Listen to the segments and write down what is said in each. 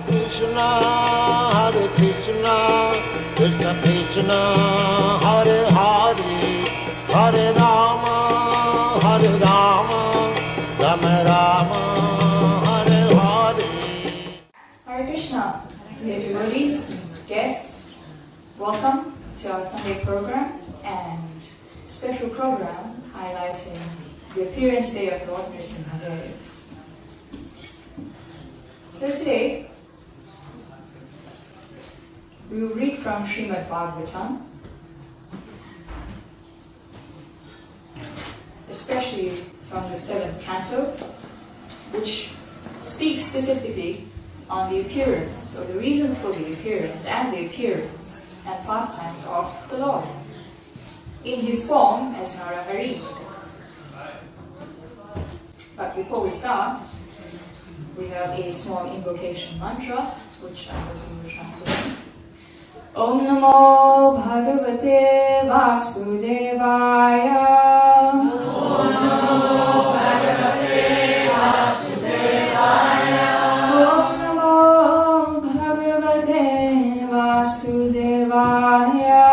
Krishna, Krishna Krishna, Hare Hare, Hare Rama, Rama Rama, Hare Hare. Hare Krishna, dear devotees, guests, welcome to our Sunday program and special program highlighting the appearance day of Lord Nrsimha Devi. So today, we will read from Srimad Bhagavatam, especially from the 7th canto, which speaks specifically on the appearance, or the reasons for the appearance and pastimes of the Lord, in his form as Narahari. But before we start, we have a small invocation mantra, which I will be chanting. Om Namo Bhagavate Vasudevaya. Om Namo Bhagavate Vasudevaya. Om Namo Bhagavate Vasudevaya.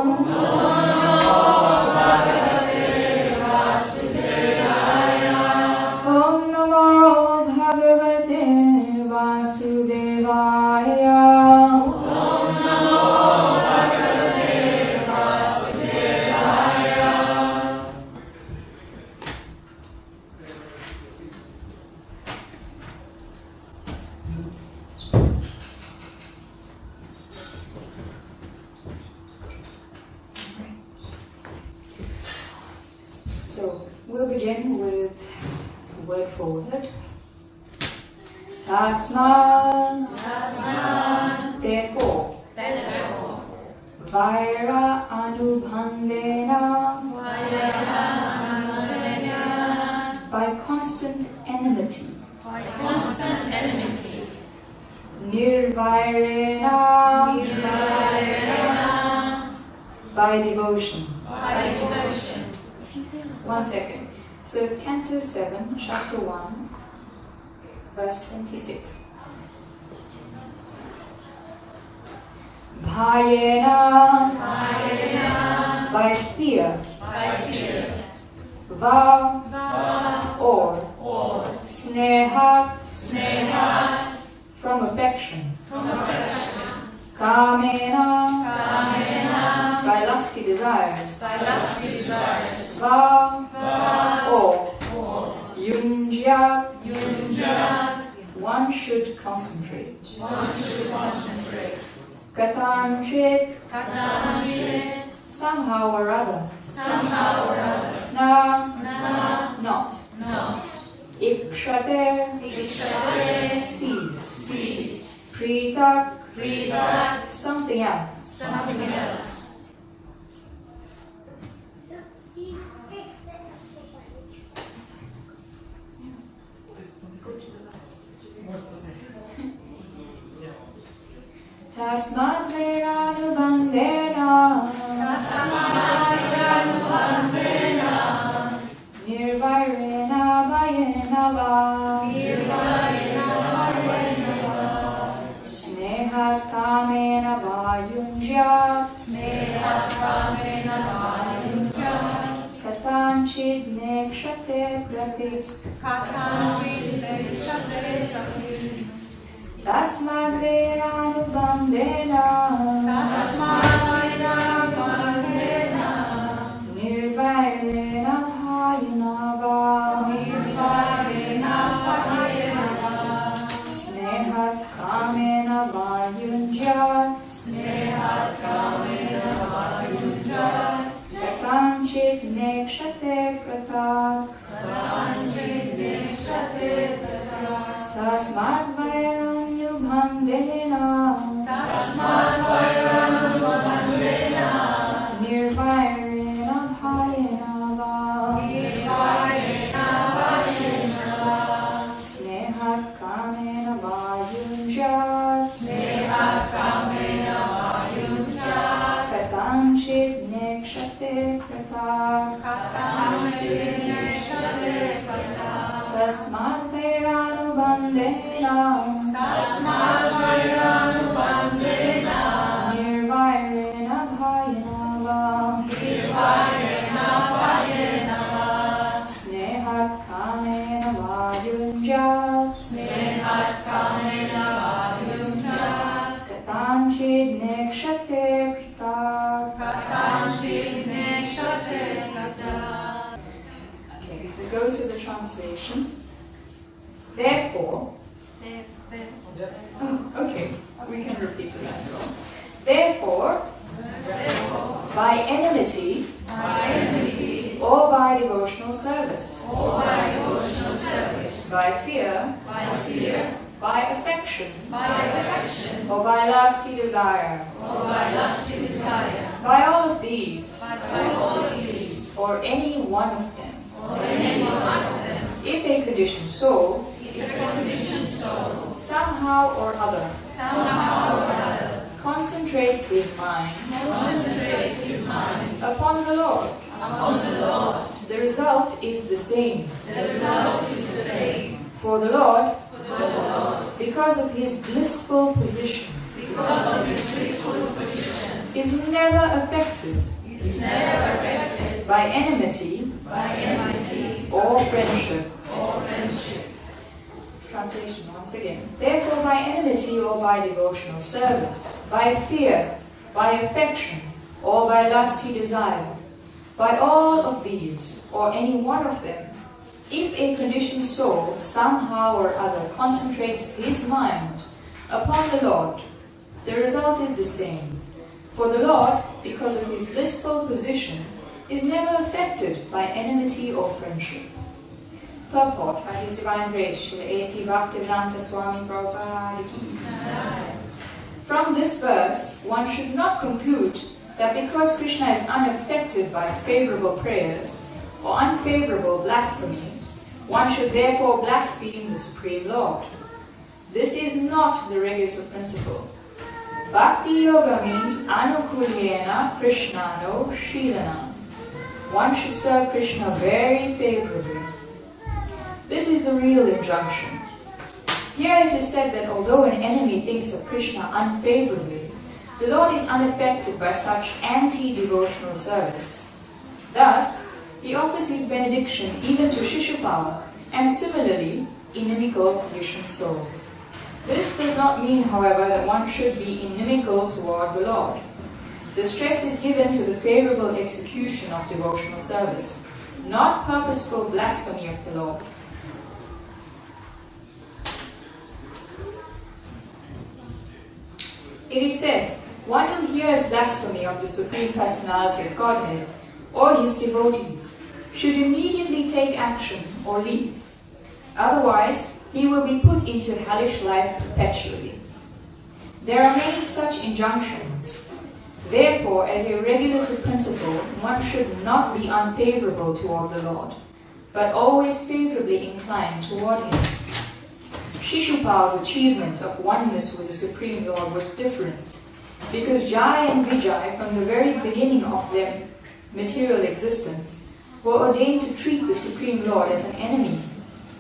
Om Namo Bhagavate Vasudevaya. Om Namo Bhagavate Vasudevaya. So we'll begin with word for word. Tasmat, therefore. Vaira anubhandena, by constant enmity. Nirvairena, by devotion. 1 second. So it's Canto 7, Chapter 1, verse 26. Bhayena, by fear. Va, or. Snehat, from affection. Kamena, by lusty desires. Va, or. Yunjat, one should concentrate. Katanchit, somehow or other. Na, not. Ikshate, cease. Pritak, something else. Tasmat veranubandena, nirvairena vayena va, snehat kamena vayunjat, katanchid nekshate pratik. Tasmat veranubandena, nirvairena bhayanava, snehat kamena vayunjat, katanchit nekshate pratak. Tasmat vairanyubhandena, nirvairena bhayanava, snehat kamena vayunjat, katanchit nekshate pratak. Tasmat veranubandena, Katanchid nekshate krita. Okay, we go to the translation. Therefore, okay, we can repeat it as well. Therefore, by enmity, or by devotional service, by fear, by affection, or by lusty desire, by all of these, or any one of them, if a conditioned soul, somehow or other, concentrates his mind upon the Lord, the result is the same. For the Lord, because of his blissful position, is never affected by enmity or friendship. Translation once again. Therefore, by enmity or by devotional service, by fear, by affection, or by lusty desire, by all of these, or any one of them, if a conditioned soul somehow or other concentrates his mind upon the Lord, the result is the same. For the Lord, because of his blissful position, is never affected by enmity or friendship. Purport by His Divine Grace, Srila A.C. Bhaktivedanta Swami Prabhupada Ki. From this verse, one should not conclude that because Krishna is unaffected by favorable prayers or unfavorable blasphemy, one should therefore blaspheme the Supreme Lord. This is not the regular principle. Bhakti Yoga means anukulyena krishnano shilana. One should serve Krishna very favorably. This is the real injunction. Here it is said that although an enemy thinks of Krishna unfavorably, the Lord is unaffected by such anti-devotional service. Thus, he offers his benediction even to Shishupala and similarly inimical conditioned souls. This does not mean, however, that one should be inimical toward the Lord. The stress is given to the favorable execution of devotional service, not purposeful blasphemy of the Lord. It is said, one who hears blasphemy of the Supreme Personality of Godhead or his devotees should immediately take action or leave. Otherwise, he will be put into hellish life perpetually. There are many such injunctions. Therefore, as a regulative principle, one should not be unfavorable toward the Lord, but always favorably inclined toward him. Shishupal's achievement of oneness with the Supreme Lord was different, because Jai and Vijay, from the very beginning of their material existence, were ordained to treat the Supreme Lord as an enemy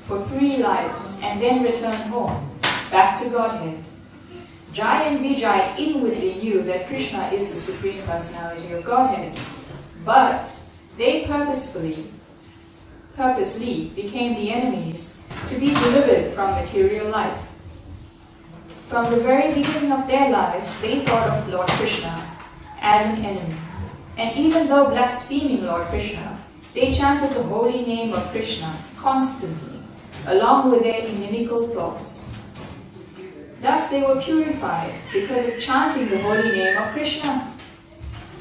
for 3 lives and then return home, back to Godhead. Jai and Vijay inwardly knew that Krishna is the Supreme Personality of Godhead, but they purposely became the enemies to be delivered from material life. From the very beginning of their lives, they thought of Lord Krishna as an enemy. And even though blaspheming Lord Krishna, they chanted the holy name of Krishna constantly, along with their inimical thoughts. Thus they were purified because of chanting the holy name of Krishna.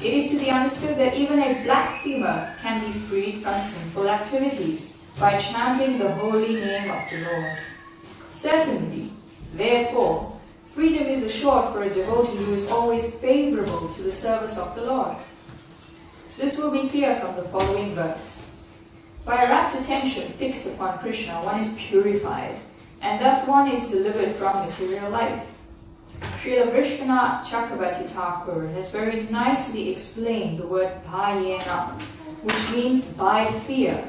It is to be understood that even a blasphemer can be freed from sinful activities by chanting the holy name of the Lord. Certainly, therefore, freedom is assured for a devotee who is always favorable to the service of the Lord. This will be clear from the following verse. By rapt attention fixed upon Krishna, one is purified, and thus one is delivered from material life. Srila Vishwanath Chakravarti Thakur has very nicely explained the word bhayena, which means by fear.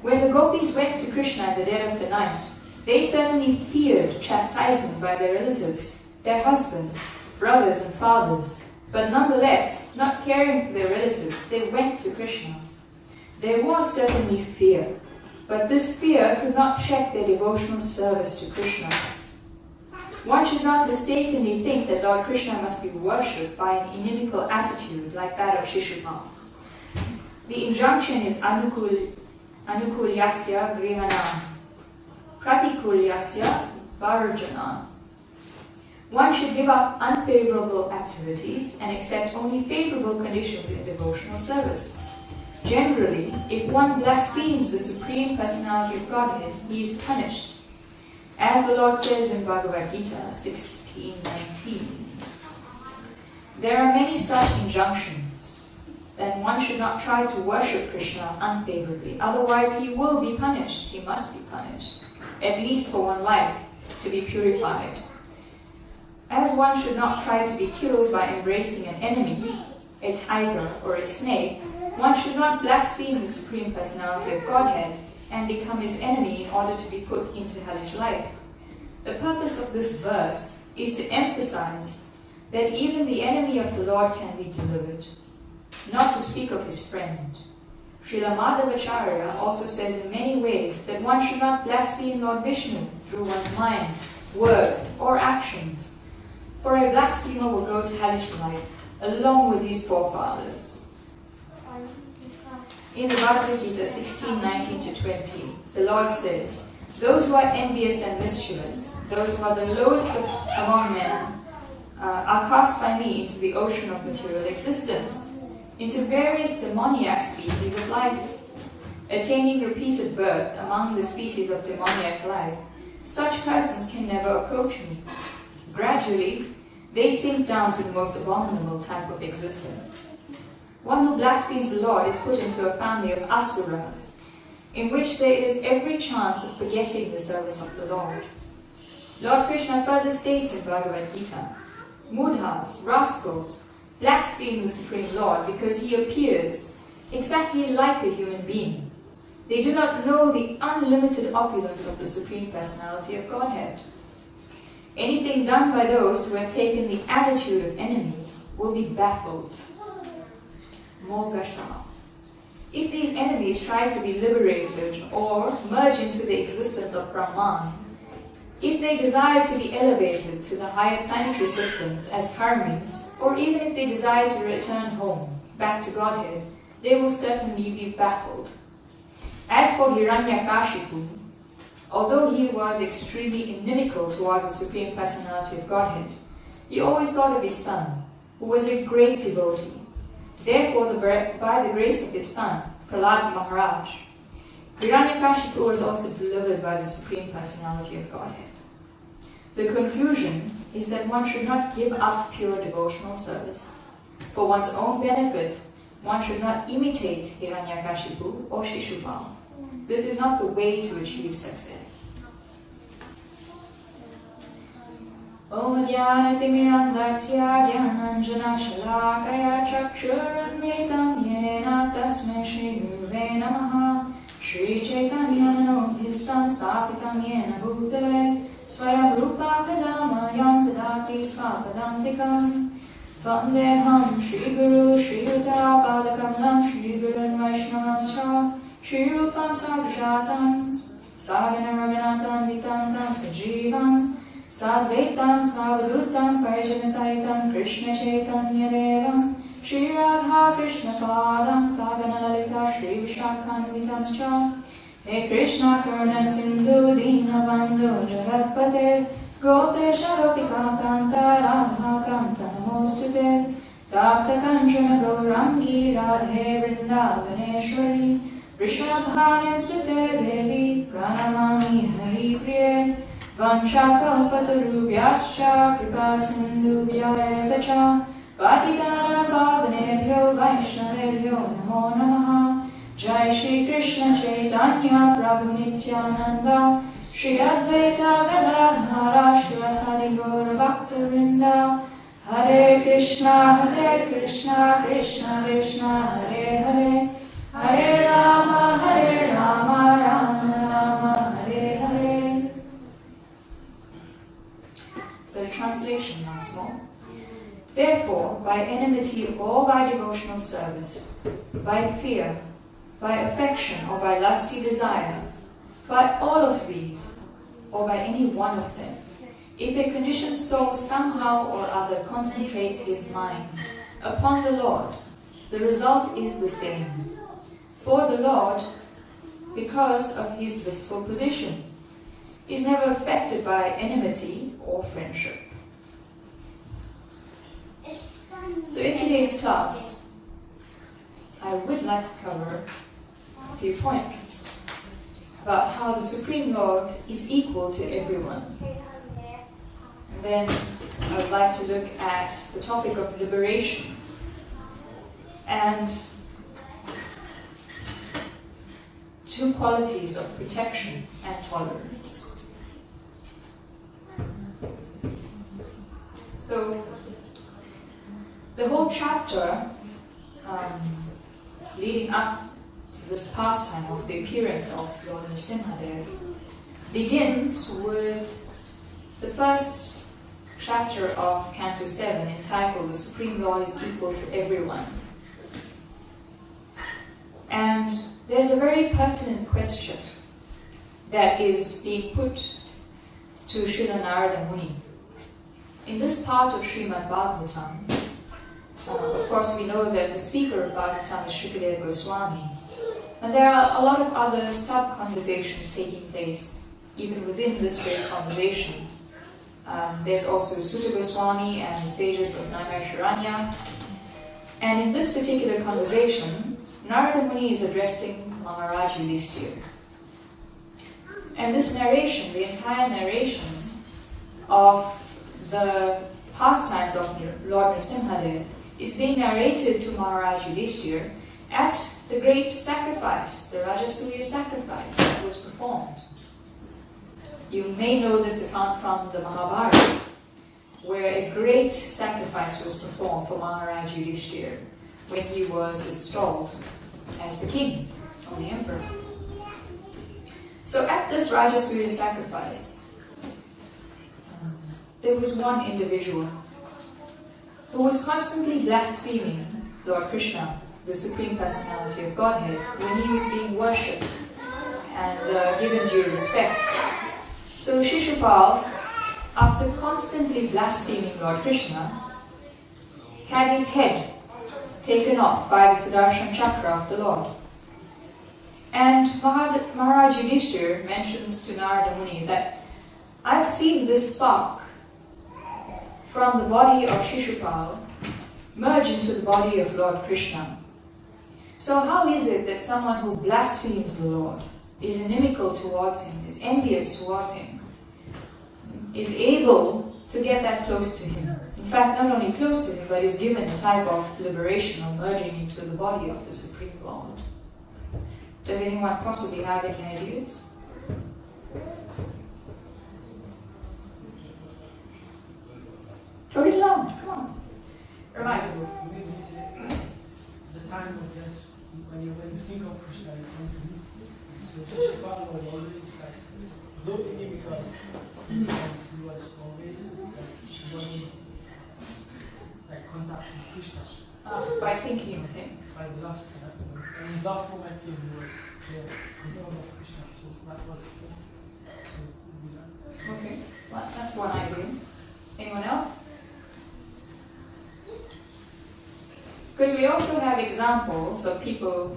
When the gopis went to Krishna at the dead of the night, they certainly feared chastisement by their relatives, their husbands, brothers and fathers, but nonetheless, not caring for their relatives, they went to Krishna. There was certainly fear, but this fear could not check their devotional service to Krishna. One should not mistakenly think that Lord Krishna must be worshipped by an inimical attitude like that of Shishupal. The injunction is anukulyasya grihana, pratikulyasya varjana. One should give up unfavorable activities and accept only favorable conditions in devotional service. Generally, if one blasphemes the Supreme Personality of Godhead, he is punished. As the Lord says in Bhagavad Gita 16:19, there are many such injunctions that one should not try to worship Krishna unfavorably. Otherwise, he will be punished. He must be punished, at least for one life, to be purified. As one should not try to be killed by embracing an enemy, a tiger or a snake, one should not blaspheme the Supreme Personality of Godhead and become his enemy in order to be put into hellish life. The purpose of this verse is to emphasize that even the enemy of the Lord can be delivered, not to speak of his friend. Srila Madhavacharya also says in many ways that one should not blaspheme Lord Vishnu through one's mind, words, or actions, for a blasphemer will go to hellish life, along with his forefathers. In the Bhagavad Gita 16:19-20, the Lord says, those who are envious and mischievous, those who are the lowest among men, are cast by me into the ocean of material existence, into various demoniac species of life. Attaining repeated birth among the species of demoniac life, such persons can never approach me. Gradually, they sink down to the most abominable type of existence. One who blasphemes the Lord is put into a family of asuras, in which there is every chance of forgetting the service of the Lord. Lord Krishna further states in Bhagavad Gita, mudhas, rascals, blaspheme the Supreme Lord because he appears exactly like a human being. They do not know the unlimited opulence of the Supreme Personality of Godhead. Anything done by those who have taken the attitude of enemies will be baffled. Mogasa. If these enemies try to be liberated or merge into the existence of Brahman, if they desire to be elevated to the higher planetary systems as karmis, or even if they desire to return home, back to Godhead, they will certainly be baffled. As for Hiranyakashipu, although he was extremely inimical towards the Supreme Personality of Godhead, he always thought of his son, who was a great devotee. Therefore, by the grace of his son, Prahlad Maharaj, Hiranyakashipu was also delivered by the Supreme Personality of Godhead. The conclusion is that one should not give up pure devotional service. For one's own benefit, one should not imitate Hiranyakashipu or Shishupal. This is not the way to achieve success. Om Jnanatimirandasya Jnananjanashalakaya Chakshurunmitam Yena Tasmai Shri Gurve Namaha Shri Chaitanya Manobhistam Sthapitam Yena Bhutale Swayam Rupa Kadamayam Dadati Svapadantikam Vandeham Shri Guru Shri Yuta Padakamalam Shri Gurun Vaishnavamscha Shri Rupam Sagrajatam Sagana Raghunatam Vitantam Sajivam Sadvaitam Savadutam Parijanasaitam Krishna Chaitanya Devam Shri Radha Krishna Padam Sagana Lalita Shri Vishakhanvitamscha He Krishna Karna Sindhu Dina Bandhu Jagatpate Gopesha Gopika Kanta Radha Kanta Namostute Tapta Kanchana Gaurangi Radhe Vrindavaneshwari Vrishabhani Sute Devi Pranamami Hari Priye Vanchakalpatarubhyascha Kripa Sindhubhya eva cha Patitana Pavanebhyo Vaishnavebhyo Namo Namaha Jai Shri Krishna Chaitanya Prabhu Nityananda Shri Advaita Gadadhara Shivasadi Gaura Bhakta-vrinda Hare Krishna Krishna Krishna Hare Hare Hare Rama Rama Rama Hare Hare. So the translation once more. Therefore, by enmity or by devotional service, by fear, by affection or by lusty desire, by all of these, or by any one of them, if a conditioned soul somehow or other concentrates his mind upon the Lord, the result is the same. For the Lord, because of his blissful position, is never affected by enmity or friendship. So in today's class, I would like to cover a few points about how the Supreme Lord is equal to everyone. And then I would like to look at the topic of liberation and two qualities of protection and tolerance. So, the whole chapter leading up to this pastime of the appearance of Lord Nrsimha Devi begins with the first chapter of Canto 7 entitled The Supreme Lord is Equal to Everyone. And there's a very pertinent question that is being put to Srila Narada Muni. In this part of Srimad Bhagavatam, of course we know that the speaker of Bhagavatam is Shukadeva Goswami. And there are a lot of other sub-conversations taking place, even within this great conversation. There's also Sutta Goswami and the sages of Naimisharanya. And in this particular conversation, Narada Muni is addressing Maharaj Yudhishthira. And this narration, the entire narration of the pastimes of Lord Nrsimha Devi is being narrated to Maharaj Yudhishthira at the great sacrifice, the Rajasuya sacrifice that was performed. You may know this account from the Mahabharata, where a great sacrifice was performed for Maharaj Yudhishthira when he was installed as the king or the emperor. So at this Rajasuya sacrifice, there was one individual who was constantly blaspheming Lord Krishna, the Supreme Personality of Godhead, when he was being worshipped and given due respect. So Shishupal, after constantly blaspheming Lord Krishna, had his head taken off by the Sudarshan Chakra of the Lord. And Maharaj Yudhishthira mentions to Narada Muni that I've seen this spark from the body of Shishupal merge into the body of Lord Krishna. So how is it that someone who blasphemes the Lord, is inimical towards him, is envious towards him, is able to get that close to him? In fact, not only close to him, but is given a type of liberation or merging into the body of the Supreme Lord. Does anyone possibly have any ideas? Throw it around, come on. Remind me. The time of death, when you think of Krishna, you come to him. So Shishupal was always like, though inimical, he was always like, she wasn't like contacting Krishna. By thinking of him. By the last and in that format he was in front of Krishna. So that was the thing. Okay, well, that's one idea. Anyone else? Because we also have examples of people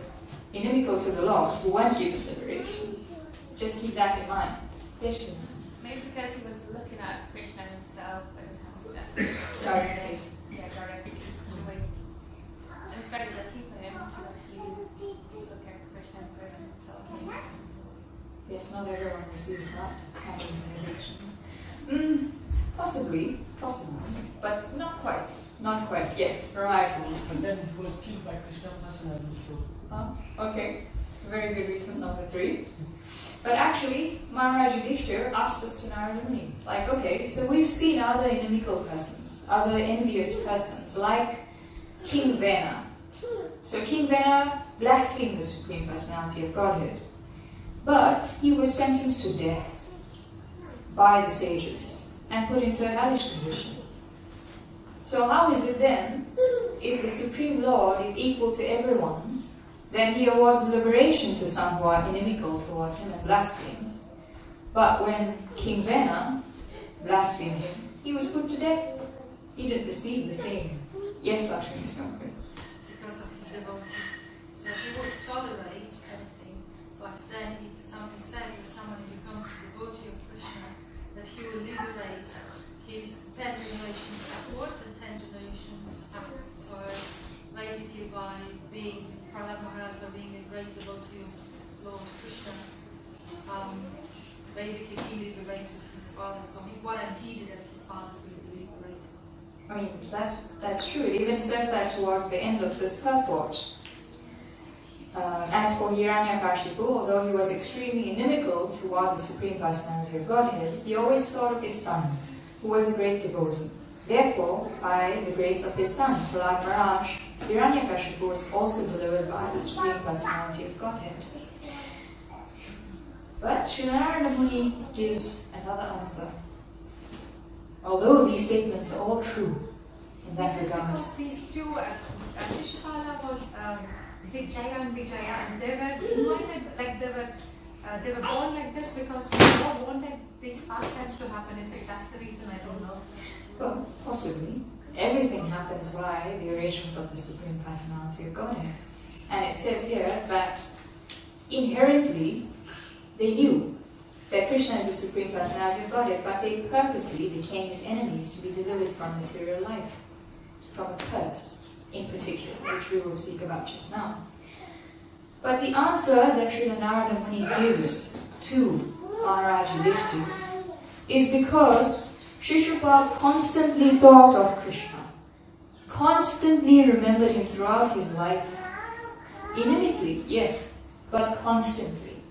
inimical to the Lord who weren't given liberation. Just keep that in mind. Yes, Shina? Maybe because he was looking at Krishna himself at the time of death. Directly. Yeah, directly. So when and it's better to keep him to actually look at Krishna in person himself. Yes, not everyone receives that kind of benediction. Possibly, but not quite yet. Right. But then he was killed by Krishna personally. So. Okay, very good reason, number 3. But actually, Maharaj Yudhishthira asked this to Narada Muni. Like, okay, so we've seen other inimical persons, other envious persons, like King Vena. So King Vena blasphemed the Supreme Personality of Godhead. But he was sentenced to death by the sages and put into a hellish condition. So how is it then, if the Supreme Lord is equal to everyone, then he awards liberation to some who are inimical towards him and blasphemes? But when King Vena blasphemed him, he was put to death. He didn't receive the same. Yes, Lakshmi is not good. Because of his devotee. So he would tolerate everything, but then if somebody says that someone becomes a devotee of Krishna, that he will liberate his 10 generations upwards and 10 generations upwards. So basically by being Prahlad Maharaj, by being a great devotee of Lord Krishna, basically he liberated his father. So he guaranteed that his fathers will be liberated. I mean, that's true. It even says that towards the end of this purport. As for Hiranyakashipu, although he was extremely inimical toward the Supreme Personality of Godhead, he always thought of his son, who was a great devotee. Therefore, by the grace of his son, Prahlad Maharaj, Hiranyakashipu was also delivered by the Supreme Personality of Godhead. But Srila Narada Muni gives another answer. Although these statements are all true in that regard. Because these two, Shishupala was Vijaya and Vijaya, and they were invited, like they were born like this because God wanted these pastimes to happen. Is it? That's the reason, I don't know. Well, possibly. Everything happens by the arrangement of the Supreme Personality of Godhead. And it says here that inherently they knew that Krishna is the Supreme Personality of Godhead, but they purposely became his enemies to be delivered from material life, from a curse in particular, which we will speak about just now. But the answer that Srila Narada Muni gives to Maharaj Yudhishthira is because Shishupal constantly thought of Krishna, constantly remembered him throughout his life, inimically, yes, but constantly.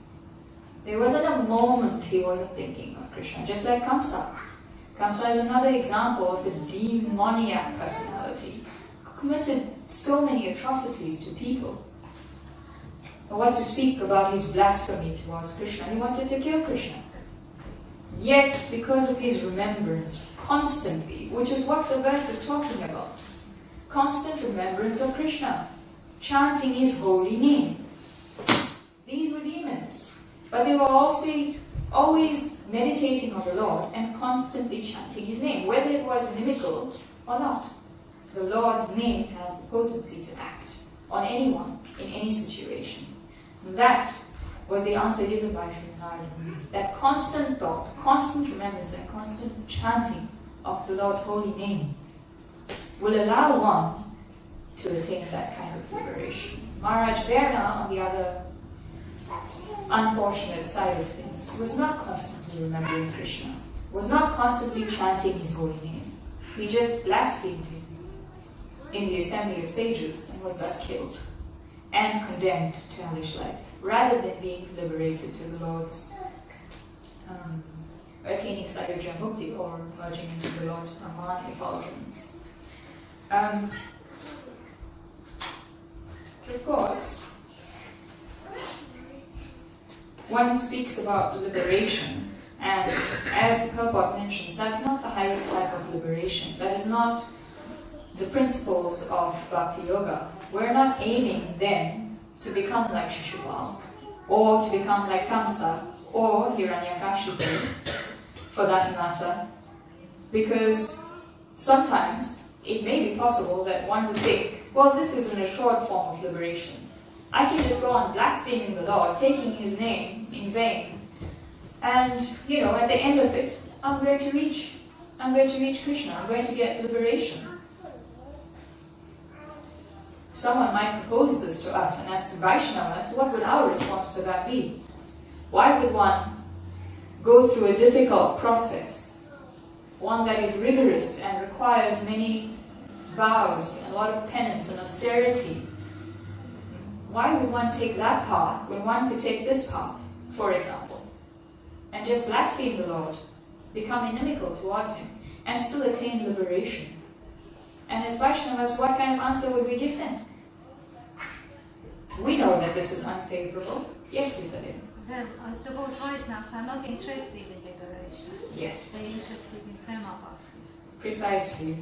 There wasn't a moment he wasn't thinking of Krishna, just like Kamsa. Kamsa is another example of a demoniac personality who committed so many atrocities to people. And what to speak about his blasphemy towards Krishna? He wanted to kill Krishna. Yet, because of his remembrance, constantly, which is what the verse is talking about, constant remembrance of Krishna, chanting his holy name. These were demons. But they were also always meditating on the Lord and constantly chanting his name, whether it was inimical or not. The Lord's name has the potency to act on anyone in any situation. And that was the answer given by Sri Narada. That constant thought, constant remembrance, and constant chanting of the Lord's holy name will allow one to attain that kind of liberation. Maharaj Berna, on the other unfortunate side of things, was not constantly remembering Krishna, was not constantly chanting his holy name. He just blasphemed him in the assembly of sages and was thus killed and condemned to hellish life, rather than being liberated to the Lord's, attaining Saradiya Mukti or merging into the Lord's Brahman effulgence. Of course, one speaks about liberation, and as the purport mentions, that's not the highest type of liberation. That is not the principles of Bhakti Yoga. We're not aiming then to become like Shishupal, or to become like Kamsa, or Hiranyakashipu, for that matter, because sometimes it may be possible that one would think, well, this isn't a short form of liberation. I can just go on blaspheming the Lord, taking his name in vain, and, at the end of it, I'm going to reach Krishna, I'm going to get liberation. Someone might propose this to us and ask Vaishnavas, what would our response to that be? Why would one go through a difficult process, one that is rigorous and requires many vows, and a lot of penance and austerity? Why would one take that path when one could take this path, for example, and just blaspheme the Lord, become inimical towards him, and still attain liberation? And as Vaishnavas, what kind of answer would we give them? We know that this is unfavorable. Yes, Vitalin. Well, I suppose Vaishnavas are not interested in liberation. Yes. They're interested in prema bhakti. Precisely.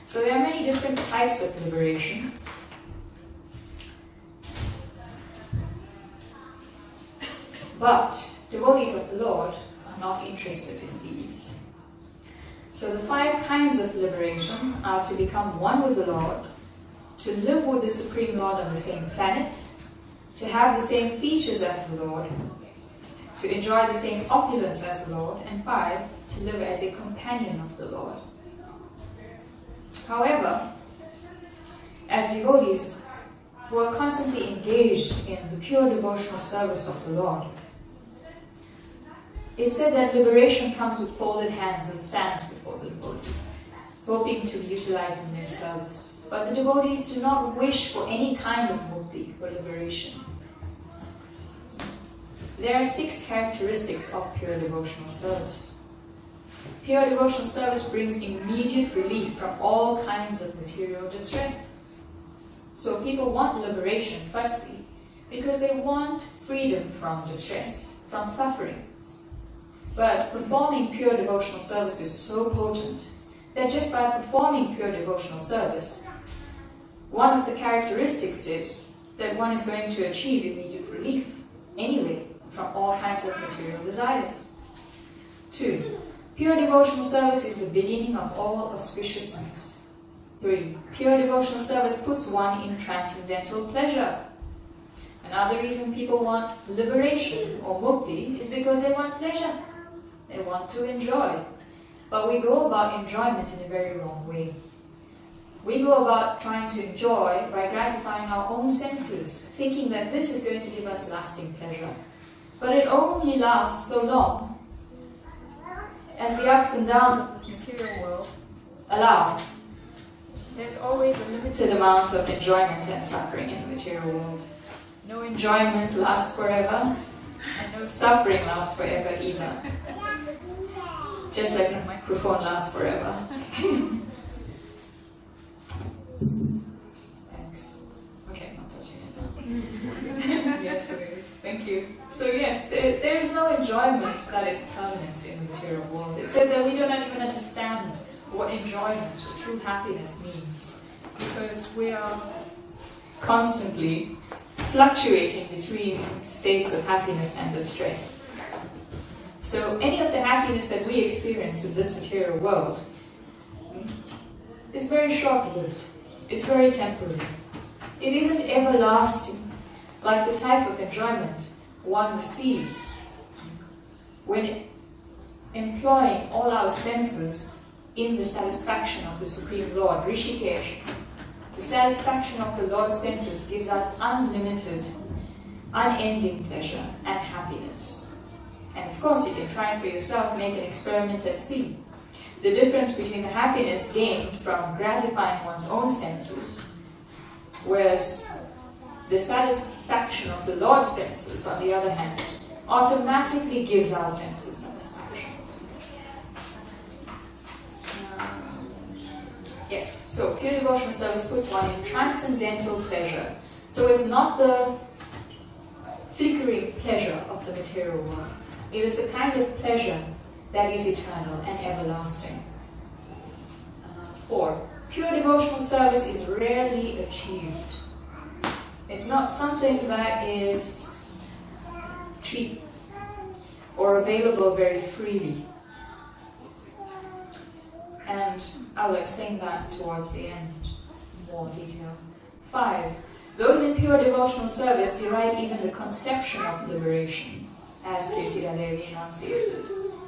So there are many different types of liberation. But devotees of the Lord are not interested in these. So the 5 kinds of liberation are to become one with the Lord, to live with the Supreme Lord on the same planet, to have the same features as the Lord, to enjoy the same opulence as the Lord, and 5, to live as a companion of the Lord. However, as devotees who are constantly engaged in the pure devotional service of the Lord, it's said that liberation comes with folded hands and stands before the devotee, hoping to be utilized in their service. But the devotees do not wish for any kind of mukti, for liberation. There are 6 characteristics of pure devotional service. Pure devotional service brings immediate relief from all kinds of material distress. So people want liberation, firstly, because they want freedom from distress, from suffering. But performing pure devotional service is so potent that just by performing pure devotional service, one of the characteristics is that one is going to achieve immediate relief anyway from all kinds of material desires. 2. Pure devotional service is the beginning of all auspiciousness. 3. Pure devotional service puts one in transcendental pleasure. Another reason people want liberation or mukti is because they want pleasure. They want to enjoy. But we go about enjoyment in a very wrong way. We go about trying to enjoy by gratifying our own senses, thinking that this is going to give us lasting pleasure. But it only lasts so long as the ups and downs of this material world allow. There's always a limited amount of enjoyment and suffering in the material world. No enjoyment lasts forever, and no suffering lasts forever either. Just like the microphone lasts forever. Thanks. Okay, I'm not touching it now. Yes, it is. Thank you. So yes, there is no enjoyment that is permanent in the material world. It's said that we do not even understand what enjoyment or true happiness means, because we are constantly fluctuating between states of happiness and distress. So any of the happiness that we experience in this material world is very short-lived. It's very temporary. It isn't everlasting, like the type of enjoyment one receives when employing all our senses in the satisfaction of the Supreme Lord, Rishikesh. The satisfaction of the Lord's senses gives us unlimited, unending pleasure and happiness. And of course, you can try it for yourself, make an experiment and see. The difference between the happiness gained from gratifying one's own senses, whereas the satisfaction of the Lord's senses, on the other hand, automatically gives our senses satisfaction. Yes, so pure devotional service puts one in transcendental pleasure. So it's not the flickering pleasure of the material world. It is the kind of pleasure that is eternal and everlasting. 4. Pure devotional service is rarely achieved. It's not something that is cheap or available very freely. And I will explain that towards the end in more detail. 5. Those in pure devotional service derive even the conception of liberation, as Saradiya Devi enunciated.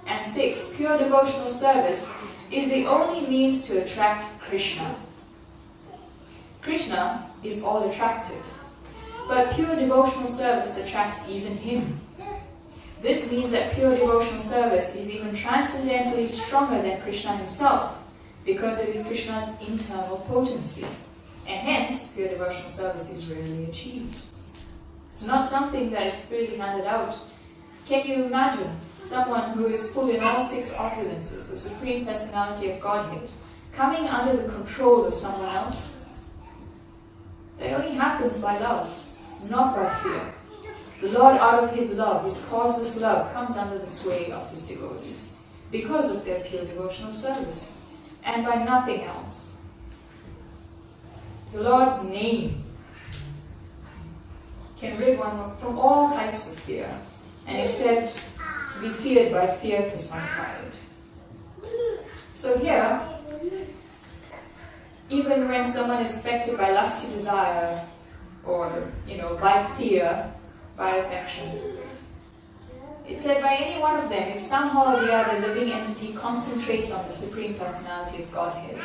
And 6. Pure devotional service is the only means to attract Krishna. Krishna is all attractive, but pure devotional service attracts even him. This means that pure devotional service is even transcendentally stronger than Krishna himself, because it is Krishna's internal potency. And hence, pure devotional service is rarely achieved. It's not something that is freely handed out. Can you imagine someone who is full in all 6 opulences, the Supreme Personality of Godhead, coming under the control of someone else? That only happens by love, not by fear. The Lord, out of his love, his causeless love, comes under the sway of his devotees because of their pure devotional service, and by nothing else. The Lord's name can rid one from all types of fear, and is said to be feared by fear personified. So here, even when someone is affected by lusty desire, or by fear, by affection, it said by any one of them, if somehow or the other living entity concentrates on the Supreme Personality of Godhead,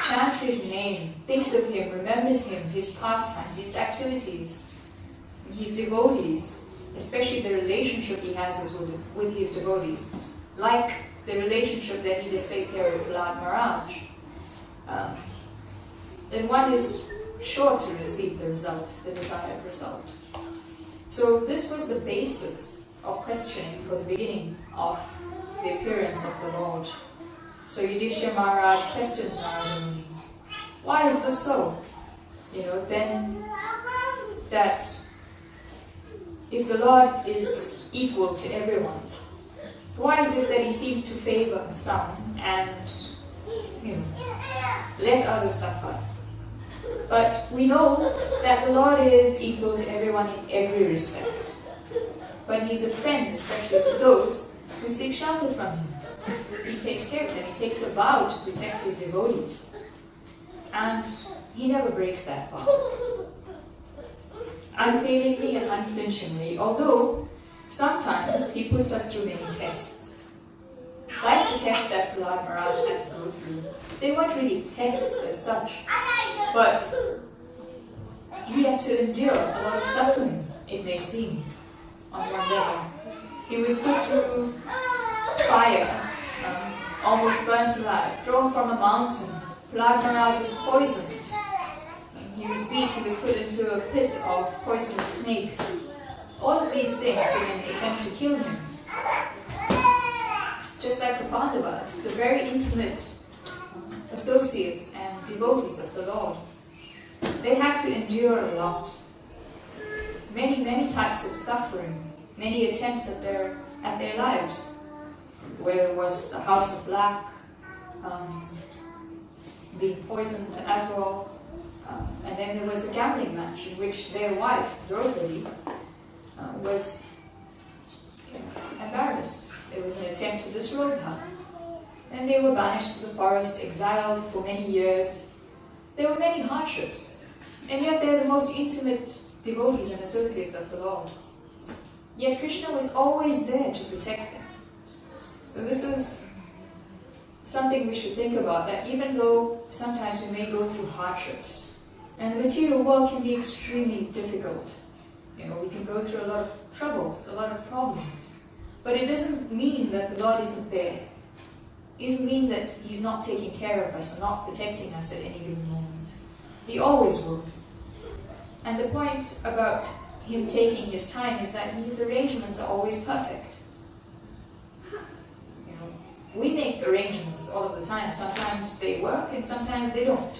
chants His name, thinks of Him, remembers Him, His pastimes, His activities, His devotees, especially the relationship He has with His devotees, like the relationship that He displays here with Prahlad Maharaj, then one is sure to receive the result, the desired result. So this was the basis of questioning for the beginning of the appearance of the Lord. So Yudhishthira Maharaj questions Narada Muni, why is this so? Then that if the Lord is equal to everyone, why is it that He seems to favor some and let others suffer? But we know that the Lord is equal to everyone in every respect. But He's a friend, especially to those who seek shelter from Him. He takes care of them. He takes a vow to protect His devotees. And He never breaks that vow. Unfailingly and unflinchingly, although sometimes He puts us through many tests. Like the test that Prahlad Maharaj had to go through. They weren't really tests as such, but he had to endure a lot of suffering, it may seem, on one level. He was put through fire, almost burnt alive, thrown from a mountain. Prahlad Maharaj was poisoned. He was beat, he was put into a pit of poisonous snakes. All of these things in an attempt to kill him. Just like the Pandavas, the very intimate associates and devotees of the Lord. They had to endure a lot. Many, many types of suffering, many attempts at their lives. Whether it was the House of Black, being poisoned as well, and then there was a gambling match in which their wife, Draupadi, was embarrassed. There was an attempt to disrobe her. And they were banished to the forest, exiled for many years. There were many hardships. And yet they're the most intimate devotees and associates of the Lord. Yet Krishna was always there to protect them. So this is something we should think about, that even though sometimes we may go through hardships, and the material world can be extremely difficult. We can go through a lot of troubles, a lot of problems. But it doesn't mean that the Lord isn't there. It doesn't mean that He's not taking care of us or not protecting us at any given moment. He always will. And the point about Him taking His time is that His arrangements are always perfect. We make arrangements all of the time. Sometimes they work and sometimes they don't.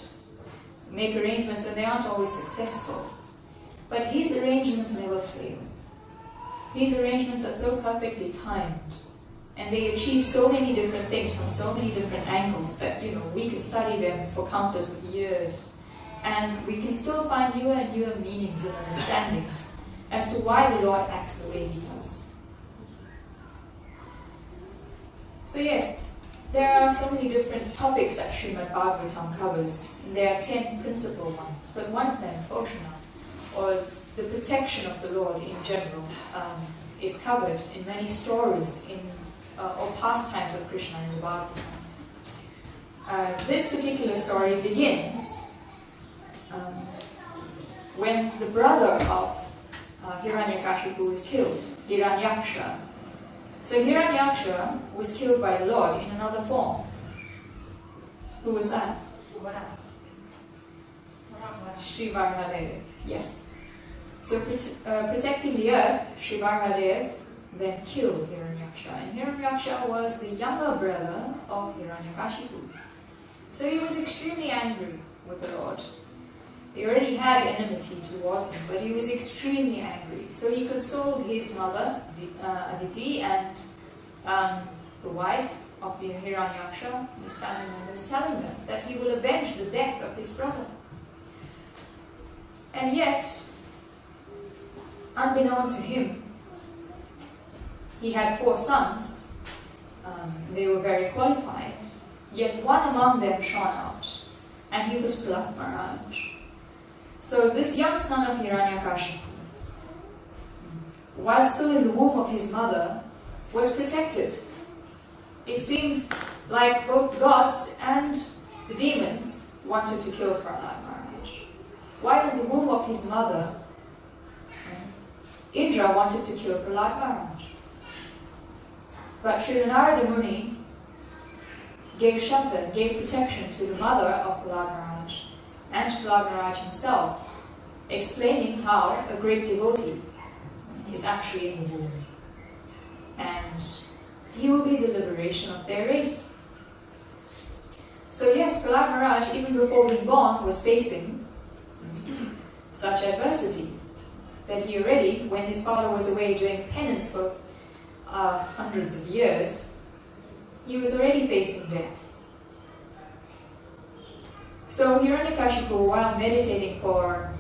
We make arrangements and they aren't always successful. But His arrangements never fail. His arrangements are so perfectly timed, and they achieve so many different things from so many different angles that we can study them for countless years, and we can still find newer and newer meanings and understandings as to why the Lord acts the way He does. So yes, there are so many different topics that Srimad Bhagavatam covers, and there are 10 principal ones, but one of them, Poshana, or the protection of the Lord in general, is covered in many stories or pastimes of Krishna in the Bhagavatam. This particular story begins when the brother of Hiranyakashipu is killed, Hiranyaksha. So Hiranyaksha was killed by the Lord in another form. Who was that? Shri Varmadev, yes. So protecting the earth, Shri Varmadev then killed Hiranyaksha. And Hiranyaksha was the younger brother of Hiranyakashipu. So he was extremely angry with the Lord. He already had enmity towards him, but he was extremely angry. So he consoled his mother, Aditi, and the wife of Hiranyaksha, his family members, telling them that he will avenge the death of his brother. And yet, unbeknown to him, he had 4 sons, They were very qualified. Yet one among them shone out, and he was Prahlad Maharaj. So this young son of Hiranyakashipu, while still in the womb of his mother, was protected. It seemed like both the gods and the demons wanted to kill Prahlad Maharaj. While in the womb of his mother, Indra wanted to kill Prahlad Maharaj. But Sri Narada Muni gave shelter, gave protection to the mother of Prahlad Maharaj and to Prahlad Maharaj himself, explaining how a great devotee is actually in the womb. And he will be the liberation of their race. So yes, Prahlad Maharaj, even before being born, was facing such adversity that he already, when his father was away doing penance for hundreds of years, he was already facing death. So Hiranyakashipu, while meditating for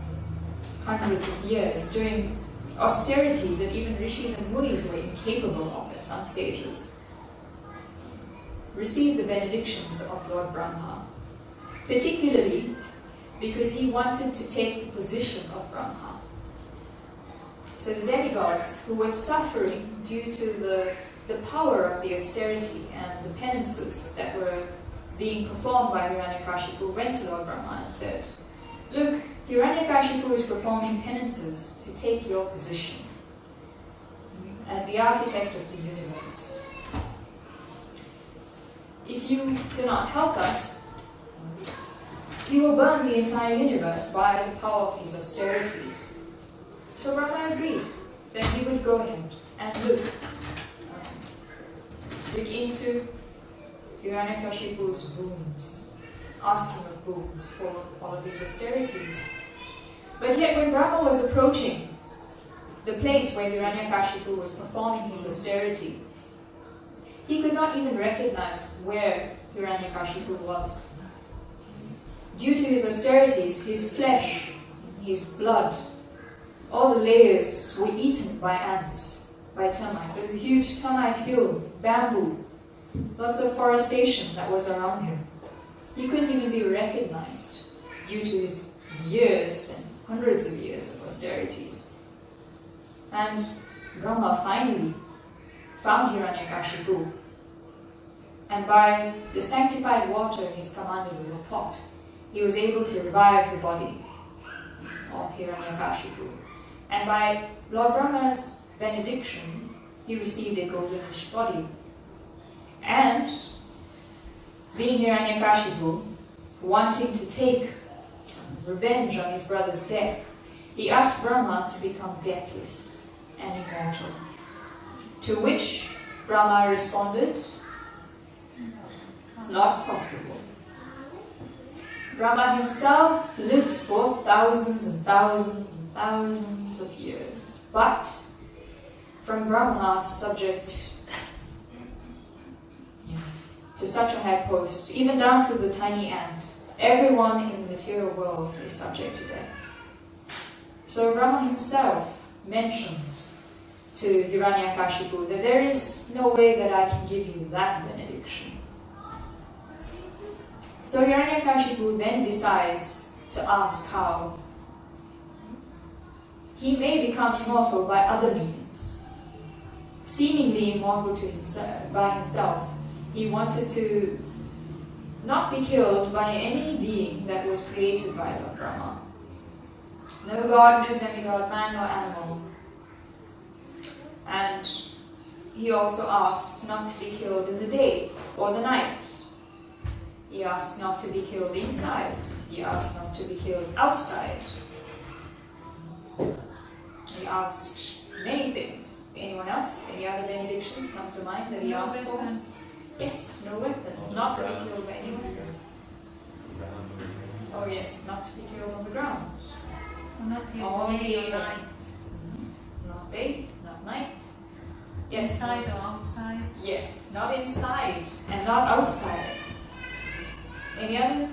hundreds of years, doing austerities that even rishis and munis were incapable of at some stages, received the benedictions of Lord Brahma, particularly because he wanted to take the position of Brahma. So the demigods, who were suffering due to the power of the austerity and the penances that were being performed by Hiranyakashipu, went to Lord Brahma and said, "Look, Hiranyakashipu is performing penances to take your position as the architect of the universe. If you do not help us, he will burn the entire universe by the power of his austerities." So Brahma agreed that he would go ahead and look into Hiranyakashipu's wombs, asking of boons for all of his austerities. But yet when Brahma was approaching the place where Hiranyakashipu was performing his austerity, he could not even recognize where Hiranyakashipu was. Due to his austerities, his flesh, his blood, all the layers were eaten by ants, by termites. There was a huge termite hill, bamboo, lots of forestation that was around him. He couldn't even be recognized due to his years and hundreds of years of austerities. And Brahma finally found Hiranyakashipu, and by the sanctified water in his Kamandala pot, he was able to revive the body of Hiranyakashipu. And by Lord Brahma's benediction, he received a goldenish body. And being Hiranyakashipu, wanting to take revenge on his brother's death, he asked Brahma to become deathless and immortal. To which Brahma responded, "Not possible. Brahma himself lives for thousands and thousands and thousands of years, but from Brahma subject to such a high post, even down to the tiny ant, everyone in the material world is subject to death." So Brahma himself mentions to Hiranyakashipu that there is no way that I can give you that benediction. So Hiranyakashipu then decides to ask how he may become immortal by other means. Seemingly immortal to himself, by himself, he wanted to not be killed by any being that was created by Lord Brahma. No god, no demigod, man, no animal. And he also asked not to be killed in the day or the night. He asked not to be killed inside. He asked not to be killed outside. He asked many things. Anyone else? Any other benedictions come to mind that he asked for? Yes, no weapons. Not to be killed by anyone. Oh yes, not to be killed on the ground. Not Only day or night. Not day, not night. Yes. Inside or outside? Yes, not inside and not outside. Any others?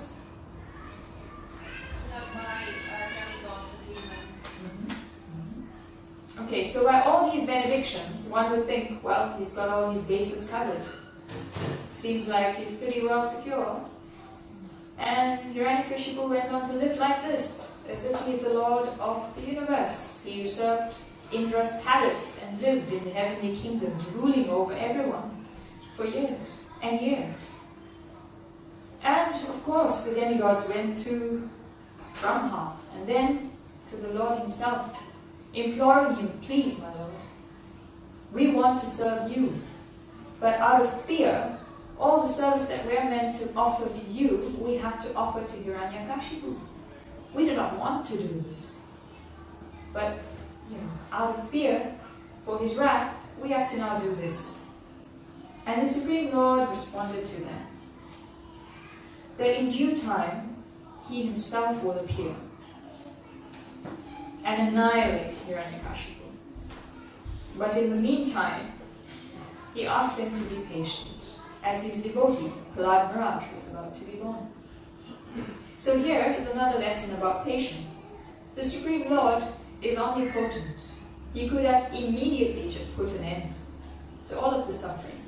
Okay, so by all these benedictions, one would think, well, he's got all his bases covered. seems like he's pretty well secure. And Hiranyakashipu went on to live like this, as if he's the Lord of the universe. He usurped Indra's palace and lived in the heavenly kingdoms, ruling over everyone for years and years. And of course, the demigods went to Brahma and then to the Lord himself, imploring him, please, my Lord, we want to serve you, but out of fear, all the service that we're meant to offer to you, we have to offer to Hiranyakashipu. We do not want to do this. But, out of fear for his wrath, we have to now do this. And the Supreme Lord responded to them, that in due time, he himself will appear and annihilate Hiranyakashipu. But in the meantime, he asked them to be patient, as his devotee, Prahlad Maharaj, was about to be born. So here is another lesson about patience. The Supreme Lord is omnipotent. He could have immediately just put an end to all of the suffering.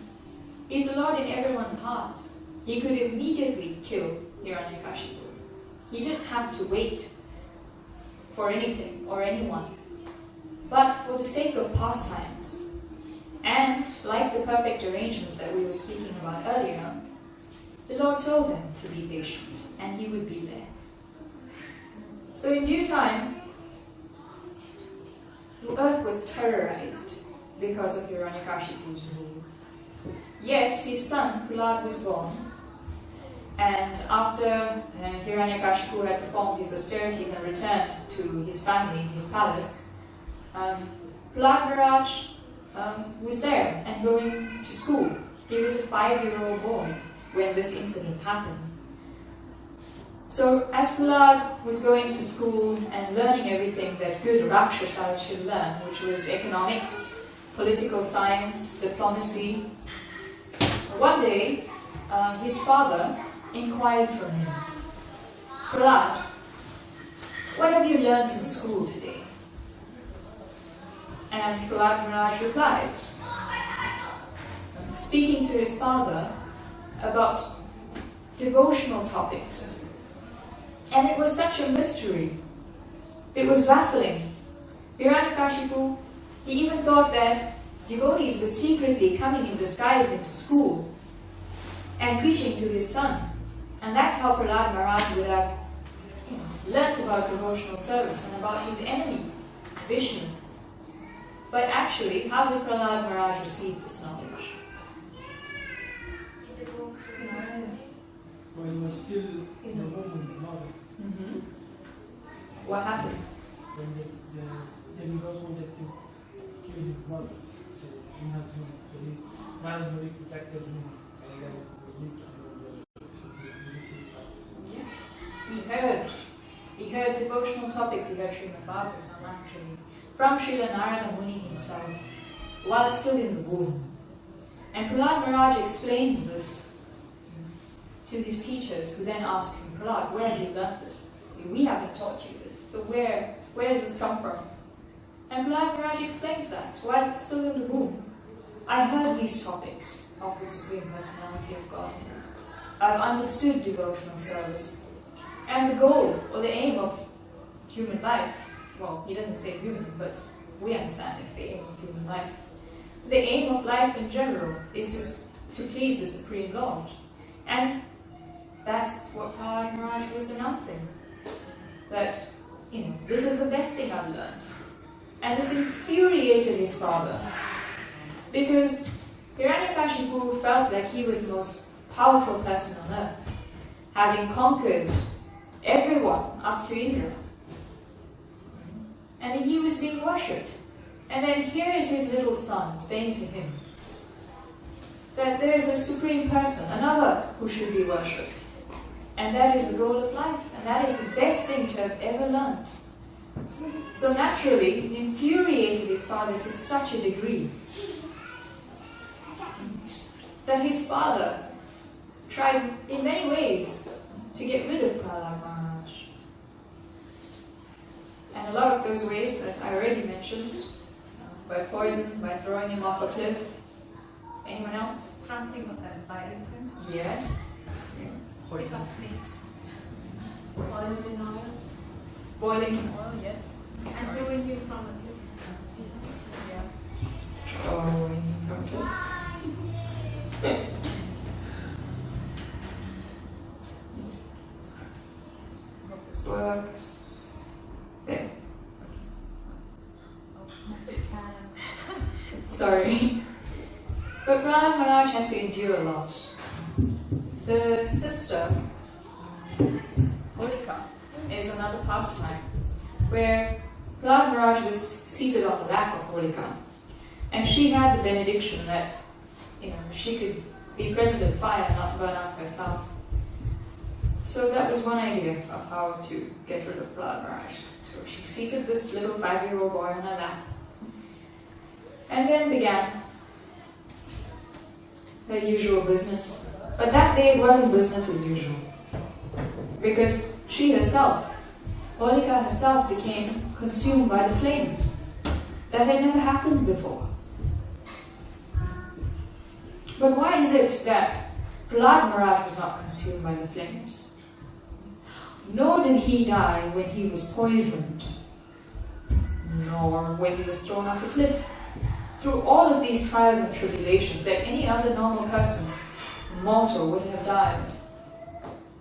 He's the Lord in everyone's heart. He could immediately kill Hiranyakashipu. He didn't have to wait for anything or anyone. But for the sake of pastimes, and like the perfect arrangements that we were speaking about earlier, the Lord told them to be patient, and he would be there. So in due time, the earth was terrorized because of Hiranyakashipu's rule. Yet his son, Prahlad, was born, and after Hiranyakashipu had performed his austerities and returned to his family, his palace, Prahlad Maharaj was there and going to school. He was a 5-year-old boy when this incident happened. So as Prahlad was going to school and learning everything that good Rakshasas should learn, which was economics, political science, diplomacy, one day his father inquired from him, Prahlad, what have you learnt in school today? And Prahlad Maharaj replied, speaking to his father about devotional topics. And it was such a mystery. It was baffling. Hiranyakashipu, he even thought that devotees were secretly coming in disguise into school and preaching to his son. And that's how Prahlad Maharaj would have learnt about devotional service and about his enemy, Vishnu. But actually, how did Prahlad Maharaj receive this knowledge? When he was still in the womb, What happened? when the demigods wanted to kill his mother, so Nrsimha protected him, and then Yes. He heard devotional topics, he heard Srimad Bhagavatam actually, from Srila Narada Muni himself, while still in the womb. And Prahlad Maharaj explains this to his teachers, who then ask him, Prahlad, where have you learnt this? We haven't taught you this, so where does this come from? And Prahlad Maharaj explains that, while still in the womb. I heard these topics of the Supreme Personality of Godhead. I've understood devotional service. And the goal, or the aim of human life, well, he doesn't say human, but we understand it's the aim of human life. The aim of life in general is to please the Supreme Lord. And that's what Prahlad Maharaj was announcing. That, this is the best thing I've learned. And this infuriated his father. Because Hiranyakashipu felt like he was the most powerful person on earth, having conquered everyone up to Indra. And he was being worshipped. And then here is his little son saying to him that there is a supreme person, another who should be worshipped. And that is the goal of life, and that is the best thing to have ever learned. So naturally, it infuriated his father to such a degree that his father tried in many ways to get rid of Prahlad Maharaj. And a lot of those ways that I already mentioned, by poison, by throwing him off a cliff, Anyone else? Trampling of them by elephants. Yes. Pick up snakes. Boiling in oil. Boiling in oil, yes. And throwing him from a cliff. Yeah. Throwing him from a cliff. Hope this works. There. Sorry. But Prahlad Maharaj had to endure a lot. The sister, Holika, is another pastime where Prahlad Maharaj was seated on the lap of Holika, and she had the benediction that she could be present in fire and not burn up herself. So that was one idea of how to get rid of Prahlad Maharaj. So she seated this little 5-year-old boy on her lap, and then began her usual business. But that day it wasn't business as usual, because she herself, Holika herself, became consumed by the flames. That had never happened before. But why is it that Prahlad Maharaj was not consumed by the flames? Nor did he die when he was poisoned, nor when he was thrown off a cliff. Through all of these trials and tribulations that any other normal person, mortal, would have died.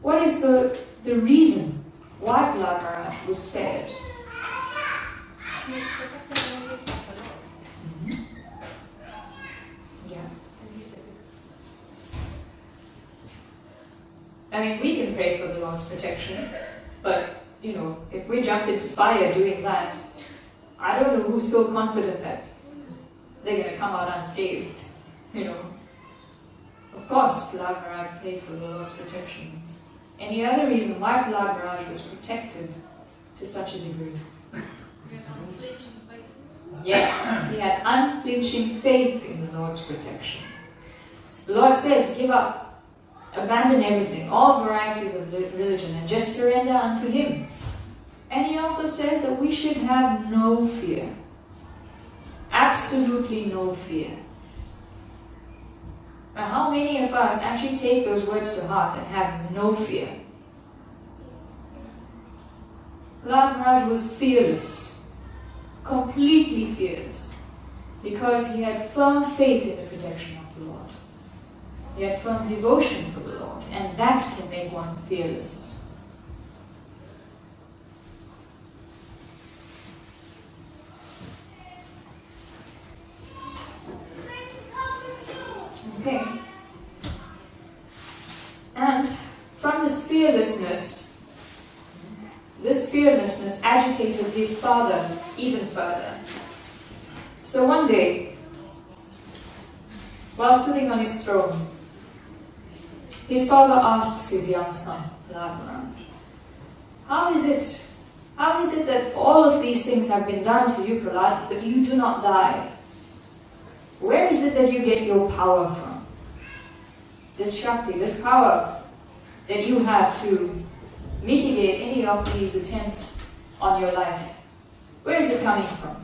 What is the reason why Prahlad Maharaj was spared? He is protected always by the Lord. Yes. And he's the I mean, we can pray for the Lord's protection, but, if we jump into fire doing that, I don't know who's so confident that they're going to come out unscathed, Of course, Prahlad Maharaj prayed for the Lord's protection. Any other reason why Prahlad Maharaj was protected to such a degree? Yes, he had unflinching faith in the Lord's protection. The Lord says, give up, abandon everything, all varieties of religion, and just surrender unto Him. And He also says that we should have no fear. Absolutely no fear. Now, how many of us actually take those words to heart and have no fear? Prahlad Maharaj was fearless, completely fearless, because he had firm faith in the protection of the Lord. He had firm devotion for the Lord, and that can make one fearless. Okay. And from this fearlessness agitated his father even further. So one day, while sitting on his throne, his father asks his young son, Prahlad Maharaj, how is it that all of these things have been done to you, Prahlad, but you do not die? Where is it that you get your power from? This Shakti, this power that you have to mitigate any of these attempts on your life. Where is it coming from?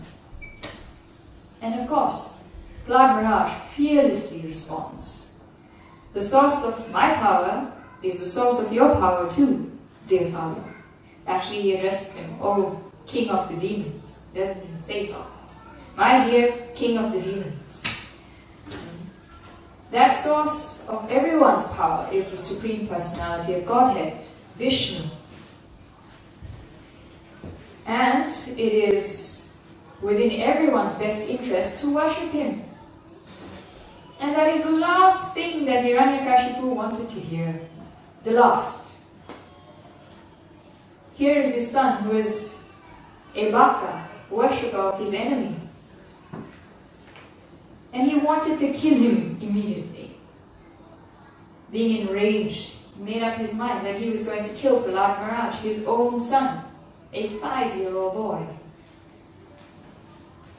And of course, Prahlad Maharaj fearlessly responds, the source of my power is the source of your power too, dear father. Actually, he addresses him, oh, king of the demons. Doesn't even say God. My dear king of the demons. That source of everyone's power is the Supreme Personality of Godhead, Vishnu. And it is within everyone's best interest to worship Him. And that is the last thing that Hiranyakashipu wanted to hear. The last. Here is his son who is a bhakta, worshipper of his enemy. And he wanted to kill him immediately. Being enraged, he made up his mind that he was going to kill Prahlad Maharaj, his own son, a 5-year-old boy.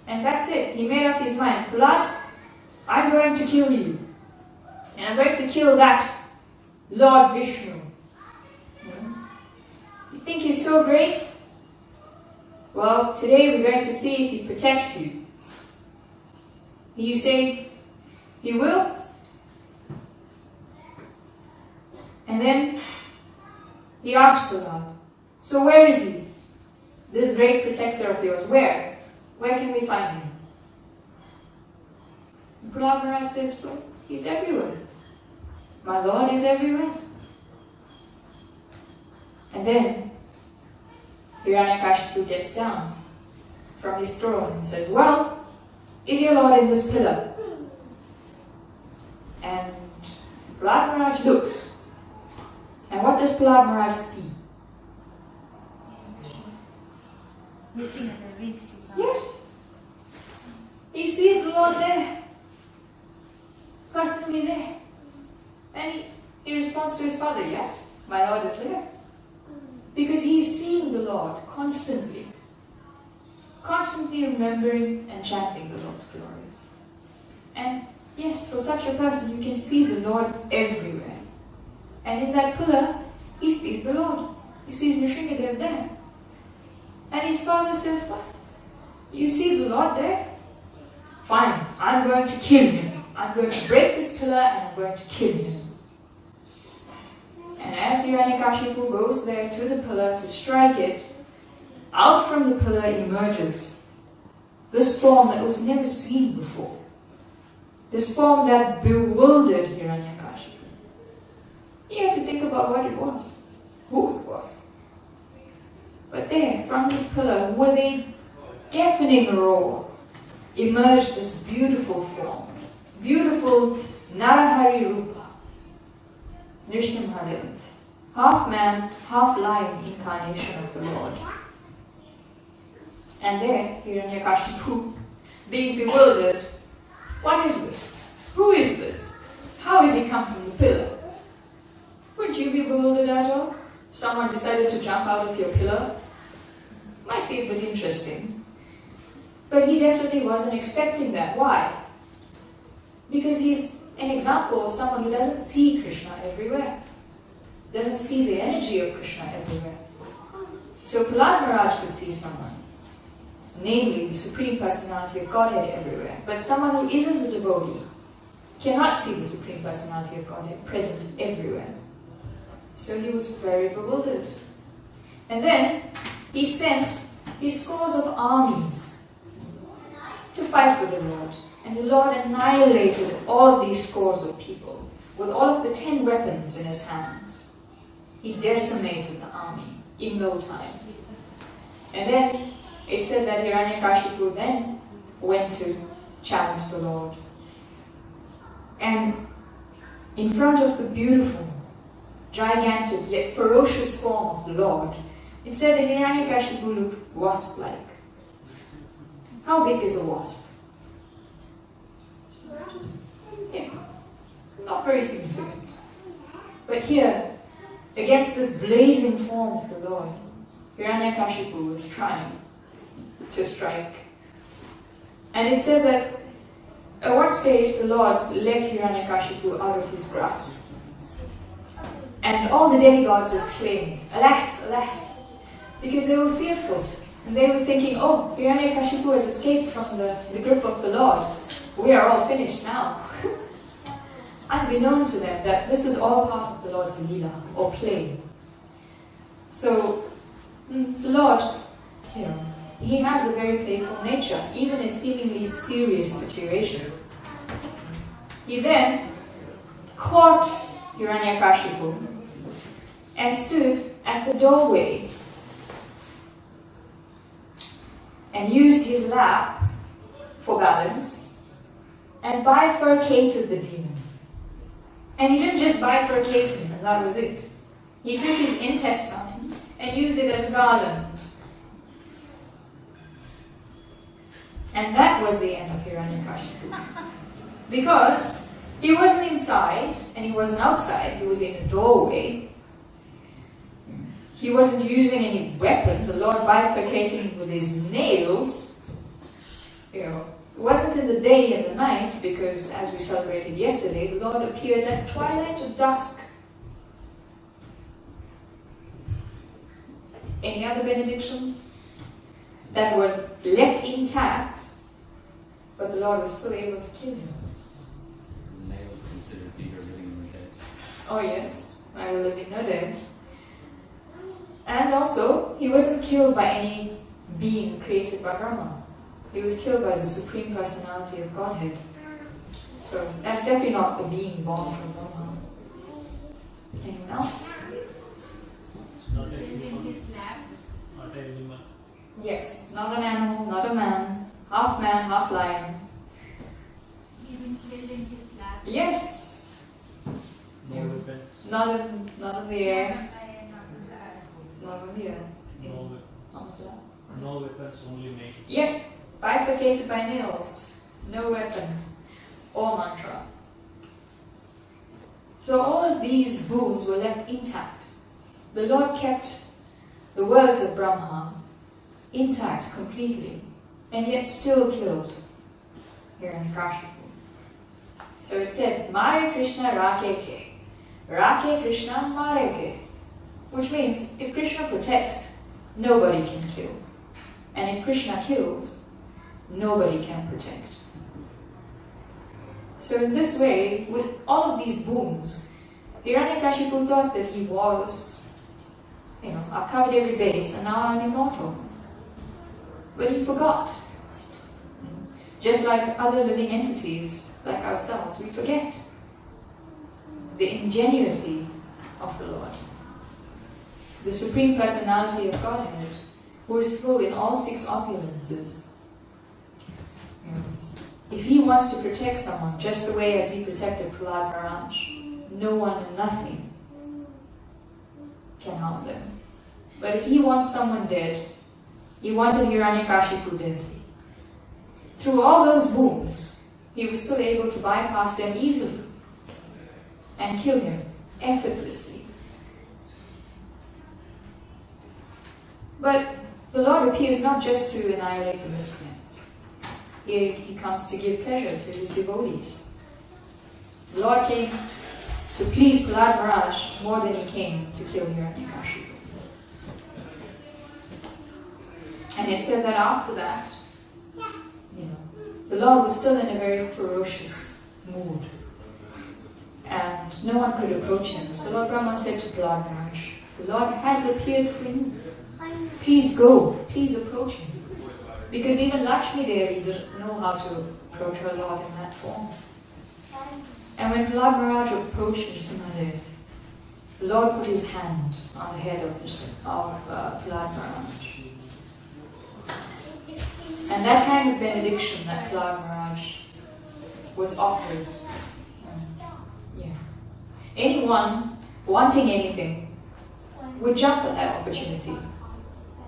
And that's it. He made up his mind. Prahlad, I'm going to kill you. And I'm going to kill that Lord Vishnu. You think he's so great? Well, today we're going to see if he protects you. You say, He will. And then he asked Prahlad, so where is he? This great protector of yours, where? Where can we find him? And Prahlad Maharaj says, well, he's everywhere. My Lord is everywhere. And then Hiranyakashipu gets down from his throne and says, well, is your Lord in this pillar? And Prahlad Maharaj looks. And what does Prahlad Maharaj see? Yes. He sees the Lord there. Constantly there. And he responds to his father, yes, my Lord is there. Because he is seeing the Lord constantly. Constantly remembering and chanting the Lord's glories. And yes, for such a person, you can see the Lord everywhere. And in that pillar, he sees the Lord. He sees Nrsimha Dev there. And his father says, what? You see the Lord there? Fine, I'm going to kill him. I'm going to break this pillar and I'm going to kill him. And as Hiranyakashipu goes there to the pillar to strike it, out from the pillar emerges this form that was never seen before. This form that bewildered Hiranyakashipu. He had to think about what it was, who it was. But there, from this pillar, with a deafening roar, emerged this beautiful form, beautiful Narahari Rupa, Nrsimha Devi, half man, half lion incarnation of the Lord. And there, Hiranyakashipu, being bewildered, what is this? Who is this? How is he come from the pillar? Wouldn't you be bewildered as well? Someone decided to jump out of your pillar? Might be a bit interesting. But he definitely wasn't expecting that. Why? Because he's an example of someone who doesn't see Krishna everywhere. Doesn't see the energy of Krishna everywhere. So Prahlad Maharaj could see someone, namely the Supreme Personality of Godhead everywhere. But someone who isn't a devotee cannot see the Supreme Personality of Godhead present everywhere. So he was very bewildered. And then he sent his scores of armies to fight with the Lord. And the Lord annihilated all of these scores of people with all of the 10 weapons in his hands. He decimated the army in no time. And then it said that Hiranyakashipu then went to challenge the Lord. And in front of the beautiful, gigantic yet ferocious form of the Lord, it said that Hiranyakashipu looked wasp-like. How big is a wasp? Yeah, not very significant. But here, against this blazing form of the Lord, Hiranyakashipu was trying to strike. And it said that at one stage the Lord let Hiranyakashipu out of his grasp. And all the demigods exclaimed, alas, alas, because they were fearful. And they were thinking, oh, Hiranyakashipu has escaped from the grip of the Lord. We are all finished now. Unbeknown to them that this is all part of the Lord's Leela, or play. So, the Lord, he has a very playful nature, even in seemingly serious situation. He then caught Hiranyakashipu and stood at the doorway and used his lap for balance and bifurcated the demon. And he didn't just bifurcate him and that was it. He took his intestines and used it as a garland. And that was the end of Hiranyakashipu. Because he wasn't inside and he wasn't outside, he was in a doorway. He wasn't using any weapon, the Lord bifurcating him with his nails. It wasn't in the day and the night, because as we celebrated yesterday, the Lord appears at twilight or dusk. Any other benedictions that were left intact, but the Lord was still able to kill him? Oh yes, I will live in no dead. And also, he wasn't killed by any being created by Brahma. He was killed by the Supreme Personality of Godhead. So that's definitely not a being born from Brahma. Anyone else? It's not a human. Not an animal. Yes, not an animal, not a man, half lion. He's been killed in his lab. Yes. No weapons. Not in the air. Not on the earth. No weapons. What was that? No weapons, only nails. Yes, bifurcated by nails. No weapon or mantra. So all of these boons were left intact. The Lord kept the words of Brahma intact completely, and yet still killed Hiranyakashipu. So it said, Mare Krishna Rakeke. Rake Krishna Mareke. Which means, if Krishna protects, nobody can kill. And if Krishna kills, nobody can protect. So in this way, with all of these boons, Hiranyakashipu thought that he was, I've covered every base and now I'm immortal. But he forgot. Just like other living entities, like ourselves, we forget the ingenuity of the Lord. The Supreme Personality of Godhead, who is full in all six opulences. If he wants to protect someone just the way as he protected Prahlad Maharaj, no one and nothing can harm them. But if he wants someone dead, he wanted Hiranyakashipu dead. Through all those boons, he was still able to bypass them easily and kill him effortlessly. But the Lord appears not just to annihilate the miscreants. He comes to give pleasure to his devotees. The Lord came to please Prahlad Maharaj more than he came to kill Hiranyakashipu. And it said that after that, the Lord was still in a very ferocious mood. And no one could approach him. So Lord Brahma said to Prahlad Maharaj, the Lord has appeared for you. Please go, please approach him. Because even Lakshmi Devi didn't know how to approach her Lord in that form. And when Prahlad Maharaj approached Nrsimha Devi, the Lord put his hand on the head of Prahlad Maharaj. And that kind of benediction that Prahlad Maharaj was offered. Anyone wanting anything would jump at that opportunity.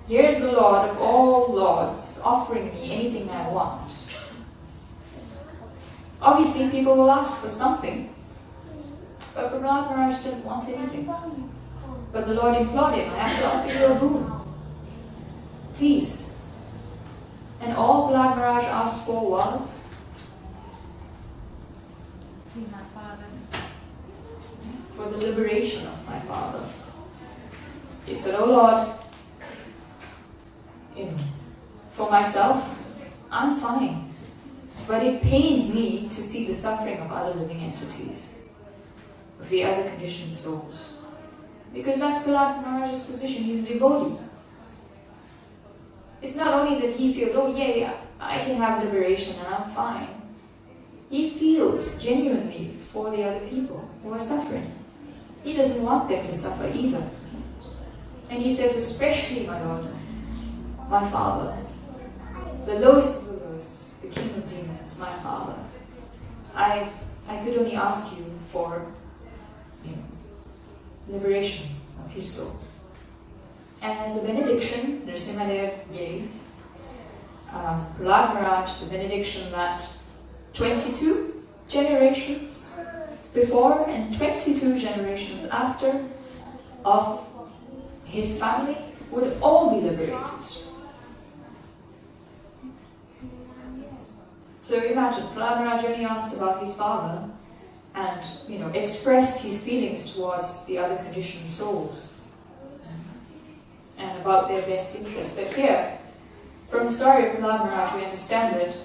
Here's the Lord of all lords offering me anything I want. Obviously, people will ask for something, but Prahlad Maharaj didn't want anything. But the Lord implored him, I have to offer you a boon. Please. And all Prahlad Maharaj asked for was for the liberation of my father. He said, oh Lord, for myself, I'm fine. But it pains me to see the suffering of other living entities, of the other conditioned souls. Because that's Prahlad Maharaj's position, he's a devotee. It's not only that he feels, oh yay, I can have liberation and I'm fine. He feels genuinely for the other people who are suffering. He doesn't want them to suffer either. And he says, especially my Lord, my Father, the lowest of the lowest, the King of Demons, my Father. I could only ask you for liberation of his soul. And as a benediction, Nrsimha Dev gave Prahlad Maharaj the benediction that 22 generations before and 22 generations after of his family would all be liberated. So imagine, Prahlad Maharaj only asked about his father and expressed his feelings towards the other conditioned souls and about their best interest. But here, from the story of Prahlad Maharaj, we understand that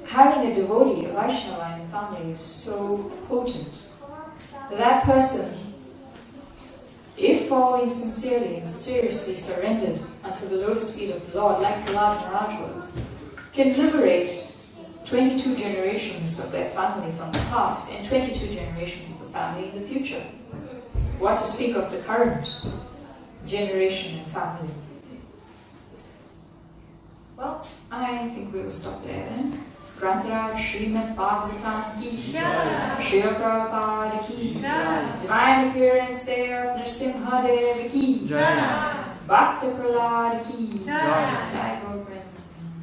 having a devotee, a Vaishnava in the family is so potent that that person falling sincerely and seriously surrendered unto the lotus feet of the Lord, like Prahlad Maharaj was, can liberate 22 generations of their family from the past and 22 generations of the family in the future. What to speak of the current generation and family? Well, I think we will stop there then. Grantaraj Srimad Bhagavatam ki Jai, Srila Prabhupada ki Jai, Divine Appearance Day of Nrsimha Devi ki Jai, Bhakta Prahlad ki Jai, Jai Govind,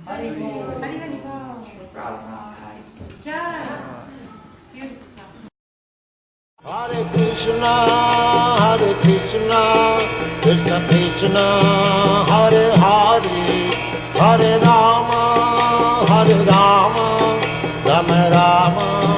Hari Bol, Hari Hari Bol. Srila Prabhupada ki Jai. Beautiful. Hare Krishna, Krishna Krishna, Hare Hare, Hare Rama, Rama Rama.